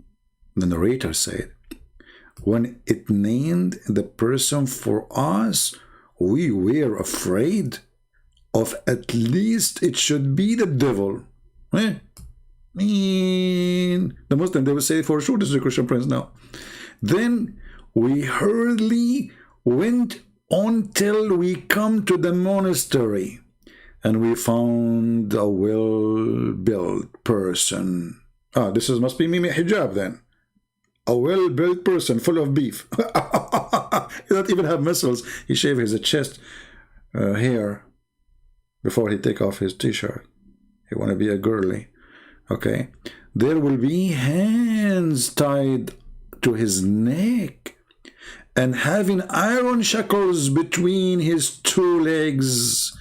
the narrator said, when it named the person for us, we were afraid of at least it should be the devil. The Muslim, they will say for sure this is a Christian Prince now. Then we hurriedly went on till we come to the monastery, and we found a well-built person. This must be Mimi Hijab then. A well-built person full of beef. He doesn't even have muscles. He shaved his chest hair before he take off his t-shirt. He want to be a girly. Okay. There will be hands tied to his neck, and having iron shackles between his two legs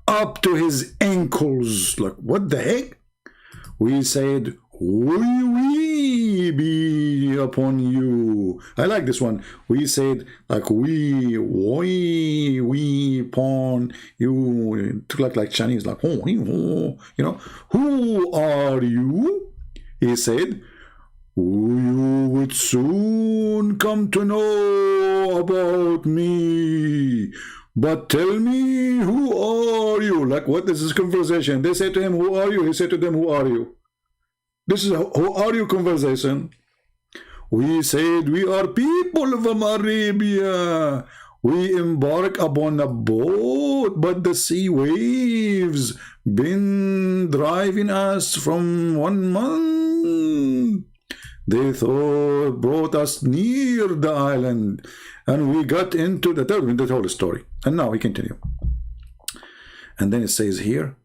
up to his ankles. Like, what the heck? We said, we be upon you. I like this one. We said, like, we upon you. It took like Chinese, like, you know, who are you? He said, you would soon come to know about me. But tell me, who are you? Like, what is this conversation? They said to him, who are you? He said to them, who are you? This is a who are you conversation. We said, we are people from Arabia. We embark upon a boat, but the sea waves been driving us from 1 month. They thought brought us near the island, and we got into the whole story. And now we continue. And then it says here,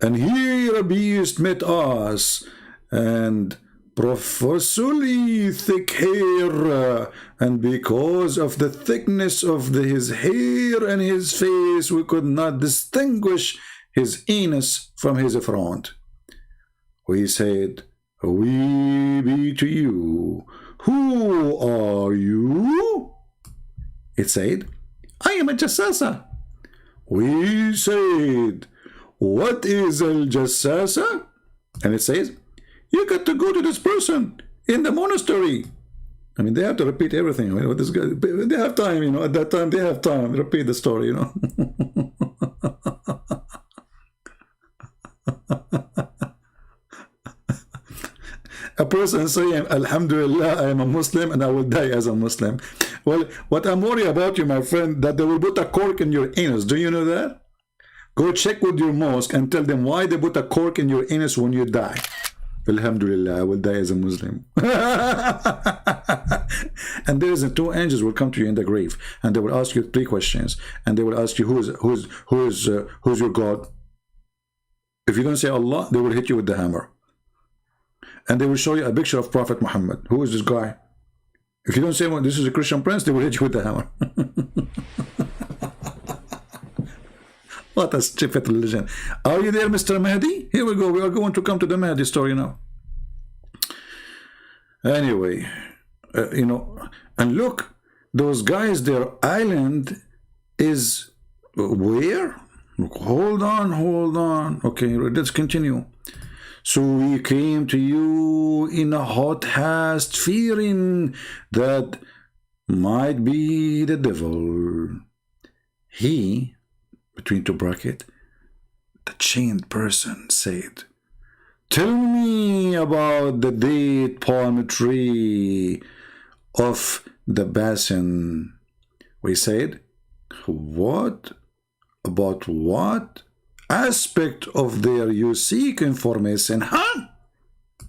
and here a beast met us, and profusely thick hair, and because of the thickness of his hair and his face, we could not distinguish his anus from his front. We said, we be to you. Who are you? It said, I am a jassasa. We said, what is al jassasa? And it says, you got to go to this person in the monastery. I mean, they have to repeat everything. You know, this guy, they have time, you know, at that time they have time. Repeat the story, you know. A person saying, Alhamdulillah, I am a Muslim and I will die as a Muslim. Well, what I'm worried about you, my friend, that they will put a cork in your anus. Do you know that? Go check with your mosque and tell them why they put a cork in your anus when you die. Alhamdulillah, I will die as a Muslim. And there is two angels will come to you in the grave, and they will ask you 3 questions, and they will ask you who's your God. If you don't say Allah, they will hit you with the hammer, and they will show you a picture of Prophet Muhammad. Who is this guy? If you don't say, well, this is a Christian prince, they will hit you with the hammer. What a stupid religion. Are you there, Mr. Mahdi? Here we go. We are going to come to the Mahdi story now. Anyway, you know, and look, those guys, their island is where? Look, hold on. Okay, let's continue. So we came to you in a hot haste, fearing that might be the devil. He, between 2 brackets, the chained person said, tell me about the date palm tree of the basin. We said, what? About what aspect of there you seek information? Huh?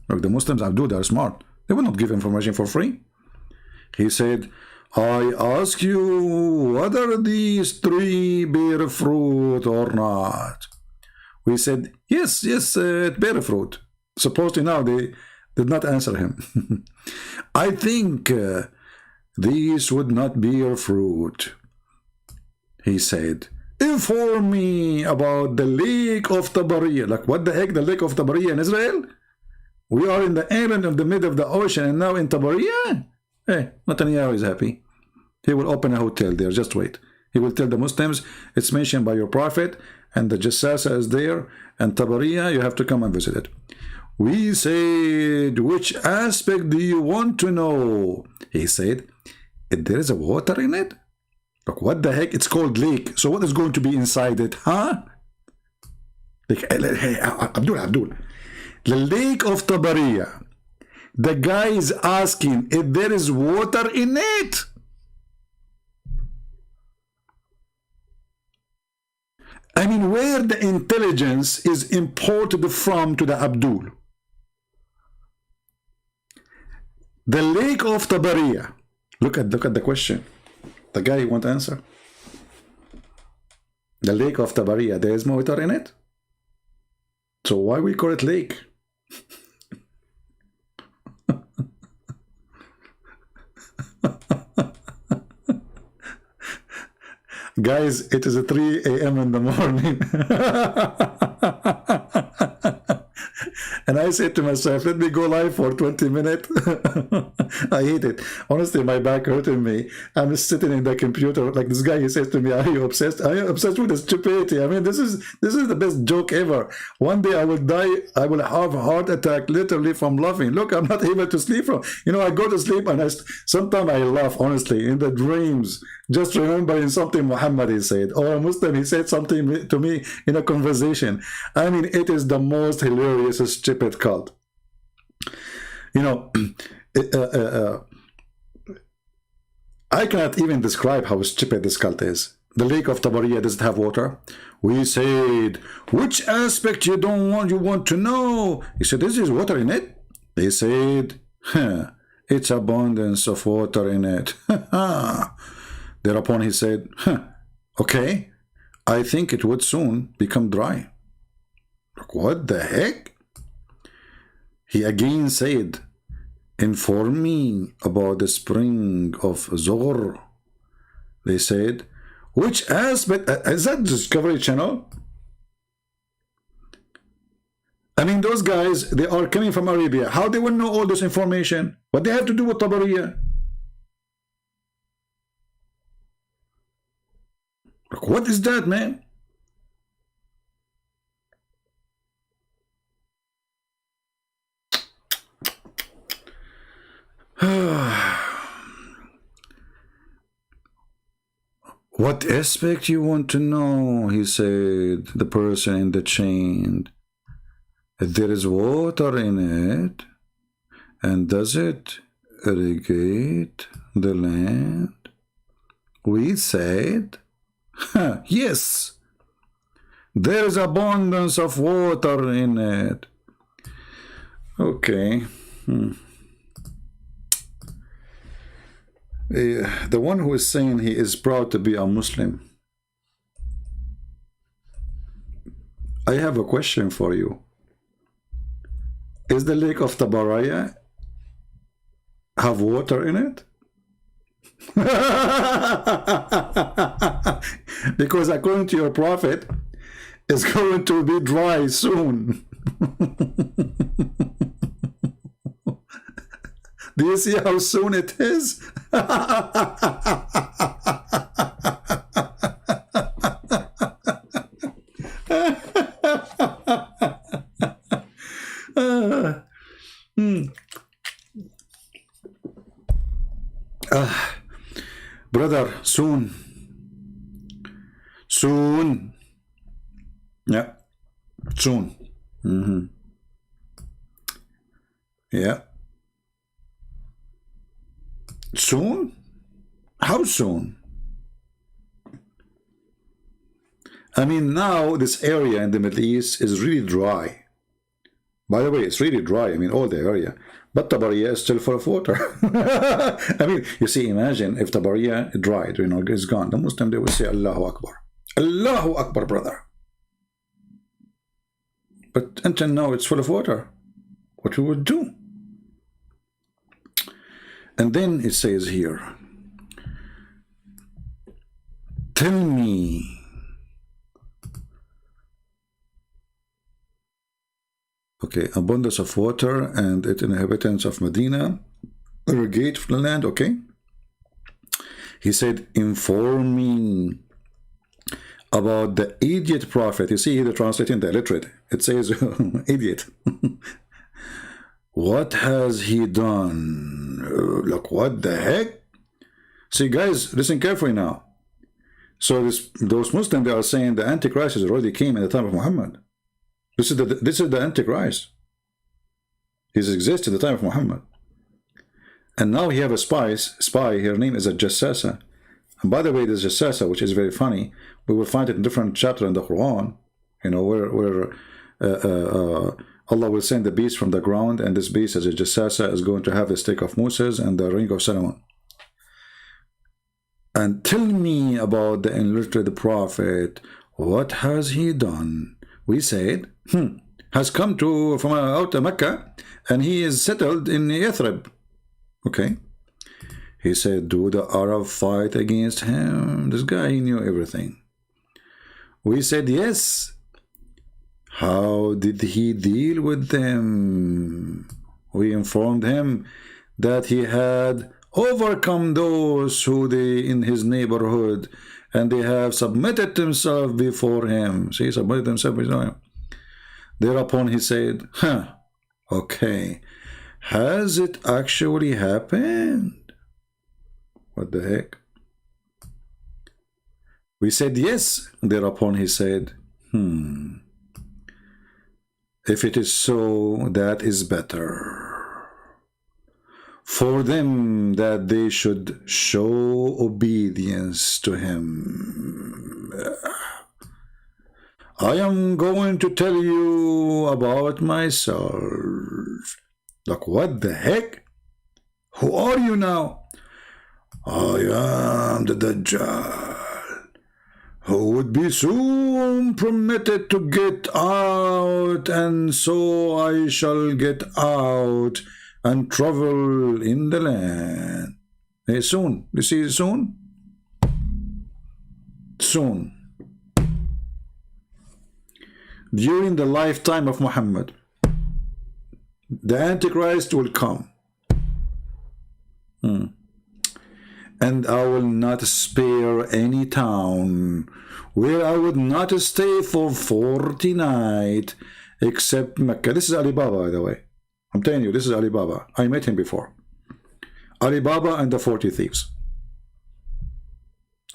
Look, the Muslims, Abdul, they are smart. They will not give information for free. He said, I ask you whether these 3 bear fruit or not. We said, yes, it bear fruit. Supposedly now they did not answer him. I think these would not bear fruit. He said, inform me about the Lake of Tabariya. Like, what the heck, the Lake of Tabariya in Israel? We are in the island of the middle of the ocean, and now in Tabariya? Hey, Netanyahu is happy. He will open a hotel there, just wait. He will tell the Muslims, it's mentioned by your prophet, and the Jassasa is there, and Tabariya, you have to come and visit it. We said, which aspect do you want to know? He said, there is a water in it? Look, what the heck? It's called lake. So what is going to be inside it, huh? Like, hey, Abdul. The Lake of Tabariya. The guy is asking if there is water in it. I mean, where the intelligence is imported from to the Abdul. The Lake of Tabariya. Look at the question. The guy won't answer. The Lake of Tabariya, there is water in it? So why we call it lake? Guys, it is 3 a.m. in the morning. And I said to myself, let me go live for 20 minutes. I hate it. Honestly, my back hurting me. I'm sitting in the computer like this guy. He says to me, are you obsessed? I am obsessed with the stupidity. I mean, this is the best joke ever. One day I will die. I will have a heart attack literally from laughing. Look, I'm not able to sleep from. You know, I go to sleep and sometimes I laugh, honestly, in the dreams. Just remembering something Muhammad said, or a Muslim, he said something to me in a conversation. I mean, it is the most hilarious, stupid cult. You know, I cannot even describe how stupid this cult is. The lake of Tabariya, does it have water? We said, which aspect you want to know? He said, this is water in it. They said, it's abundance of water in it. Thereupon he said, okay, I think it would soon become dry. What the heck? He again said, inform me about the spring of Zohr. They said, which aspect? Is that Discovery Channel? I mean, those guys, they are coming from Arabia. How they will know all this information? What they have to do with Tabariya? Like, what is that, man? What aspect you want to know? He said, the person in the chain. There is water in it, and does it irrigate the land? We said, yes, there is abundance of water in it. Okay. The one who is saying he is proud to be a Muslim, I have a question for you. Is the lake of Tabariya have water in it? Because according to your prophet, it's going to be dry soon. Do you see how soon it is? Brother, soon. Soon. Yeah. Soon. Yeah. Soon? How soon? I mean, now this area in the Middle East is really dry. By the way, it's really dry. I mean, all the area. But Tabariya is still full of water. I mean, you see, imagine if Tabariya dried, is gone. The Muslim, they will say, Allahu Akbar. Allahu Akbar, brother. But until now, it's full of water. What we would do? And then it says here, tell me, okay, abundance of water and its inhabitants of Medina irrigate from the land, okay. He said, inform me about the idiot prophet. You see, they're translating the illiterate. It says, idiot. What has he done? Look, what the heck? See, guys, listen carefully now. So those Muslims, they are saying the Antichrist has already came in the time of Muhammad. This is the Antichrist. He's existed at the time of Muhammad. And now he have a spy, her name is a Jassasa. And by the way, this Jassasa, which is very funny, we will find it in different chapters in the Quran, where Allah will send the beast from the ground, and this beast, as a Jassasa, is going to have the stick of Moses and the ring of Solomon. And tell me about the illiterate prophet. What has he done? We said, has come from out of Mecca, and he is settled in Yathrib. Okay. He said, do the Arab fight against him? This guy, he knew everything. We said, yes. How did he deal with them? We informed him that he had overcome those who in his neighborhood, and they have submitted themselves before him. See, submitted themselves before him. Thereupon he said, okay, has it actually happened? What the heck? We said yes. Thereupon he said, if it is so, that is better. for them that they should show obedience to him. I am going to tell you about myself. Like, what the heck? Who are you now? I am the Dajjal, who would be soon permitted to get out, and so I shall get out and travel in the land. Hey, soon. You see, soon? Soon. During the lifetime of Muhammad, the Antichrist will come. And I will not spare any town where I would not stay for 40 nights except Mecca. This is Ali Baba, by the way. I'm telling you, this is Ali Baba. I met him before. Ali Baba and the 40 Thieves.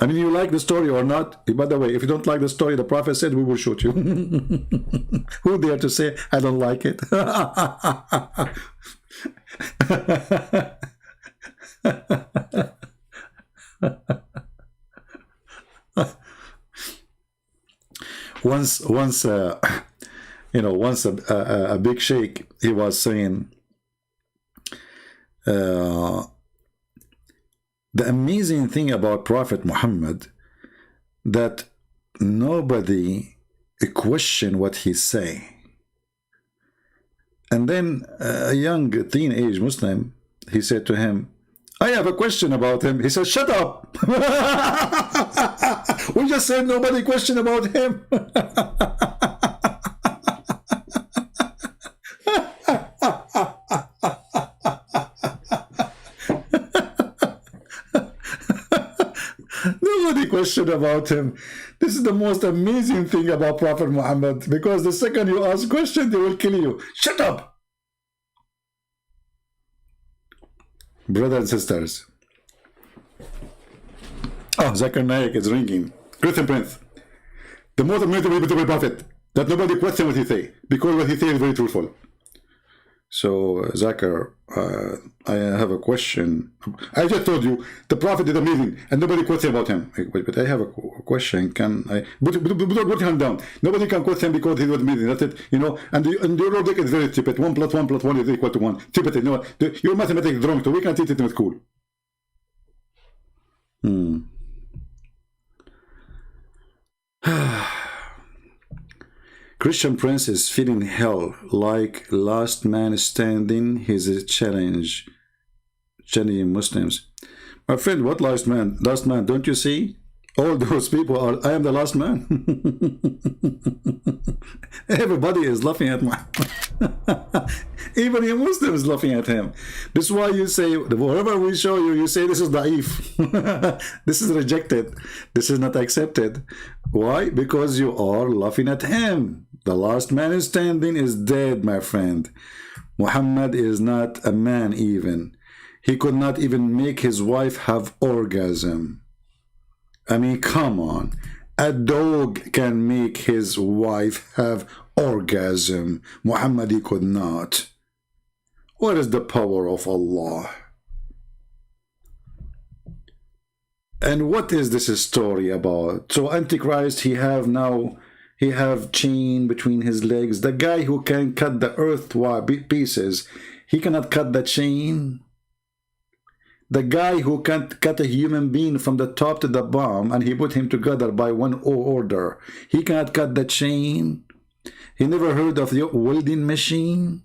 I mean, you like the story or not? By the way, if you don't like the story, the Prophet said we will shoot you. Who dare to say I don't like it? once a big sheikh, he was saying the amazing thing about Prophet Muhammad, that nobody question what he say. And then a young teenage Muslim, he said to him, I have a question about him. He said, shut up. We just said nobody question about him. Nobody question about him. This is the most amazing thing about Prophet Muhammad, because the second you ask question, they will kill you. Shut up. Brothers and sisters. Oh, Zakir Naik is ringing. Christian Prince. The most amazing way to be Prophet, that nobody question what he say, because what he say is very truthful. So, Zakir, I have a question. I just told you the Prophet is amazing and nobody question about him. But I have a question. Can I put your hand down? Nobody can question because he was amazing. That's it. You know, and the logic is very stupid. 1 + 1 + 1 is equal to 1. Stupid. You know, your mathematics is wrong, so we can teach it in school. Christian Prince is feeling hell like last man standing. He's a challenging Muslims. My friend, what last man? Last man, don't you see? All those people are, I am the last man. Everybody is laughing at me. Even the Muslims laughing at him. This is why you say, whatever we show you, you say this is da'if. This is rejected. This is not accepted. Why? Because you are laughing at him. The last man is standing is dead, my friend. Muhammad is not a man even. He could not even make his wife have orgasm. I mean, come on. A dog can make his wife have orgasm. Muhammad, he could not. What is the power of Allah? And what is this story about? So Antichrist, he have chain between his legs. The guy who can cut the earth to pieces, he cannot cut the chain. The guy who can't cut a human being from the top to the bottom and he put him together by one order, he cannot cut the chain. He never heard of the welding machine.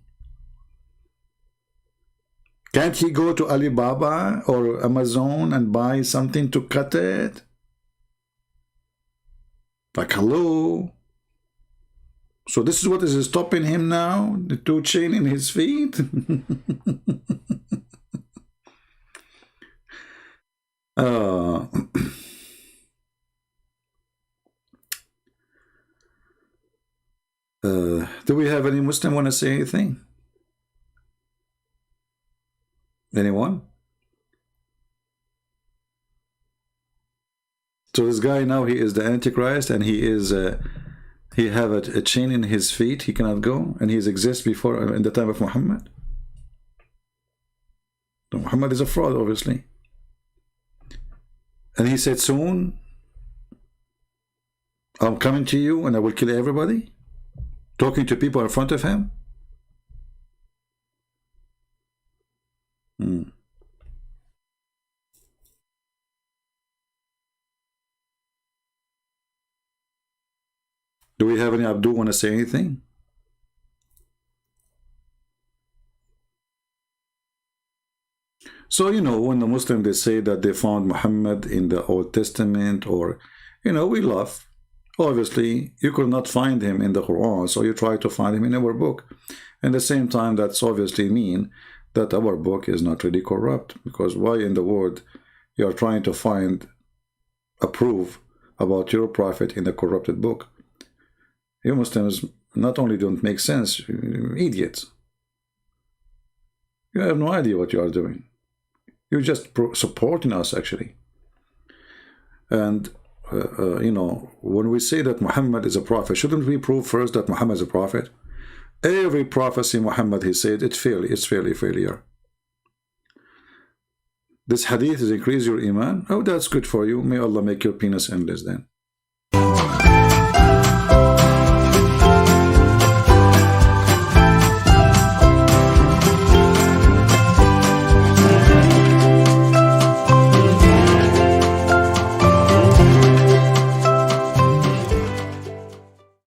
Can't he go to Alibaba or Amazon and buy something to cut it? Like, hello? So this is what is stopping him now? The 2 chains in his feet? Do we have any Muslim want to say anything? Anyone? So this guy now, he is the Antichrist, and he is he have a chain in his feet. He cannot go, and he exists before in the time of Muhammad. Muhammad is a fraud, obviously. And he said, soon I'm coming to you and I will kill everybody, talking to people in front of him. Do we have any Abdul want to say anything? So, you know, when the Muslims, they say that they found Muhammad in the Old Testament, or, you know, we laugh. Obviously, you could not find him in the Quran, so you try to find him in our book. At the same time, that's obviously mean that our book is not really corrupt, because why in the world you are trying to find a proof about your prophet in a corrupted book? You Muslims not only don't make sense, you're idiots. You have no idea what you are doing. You're just supporting us, actually. And, you know, when we say that Muhammad is a prophet, shouldn't we prove first that Muhammad is a prophet? Every prophecy Muhammad, he said, it's failure. This hadith is increase your iman. Oh, that's good for you. May Allah make your penis endless then.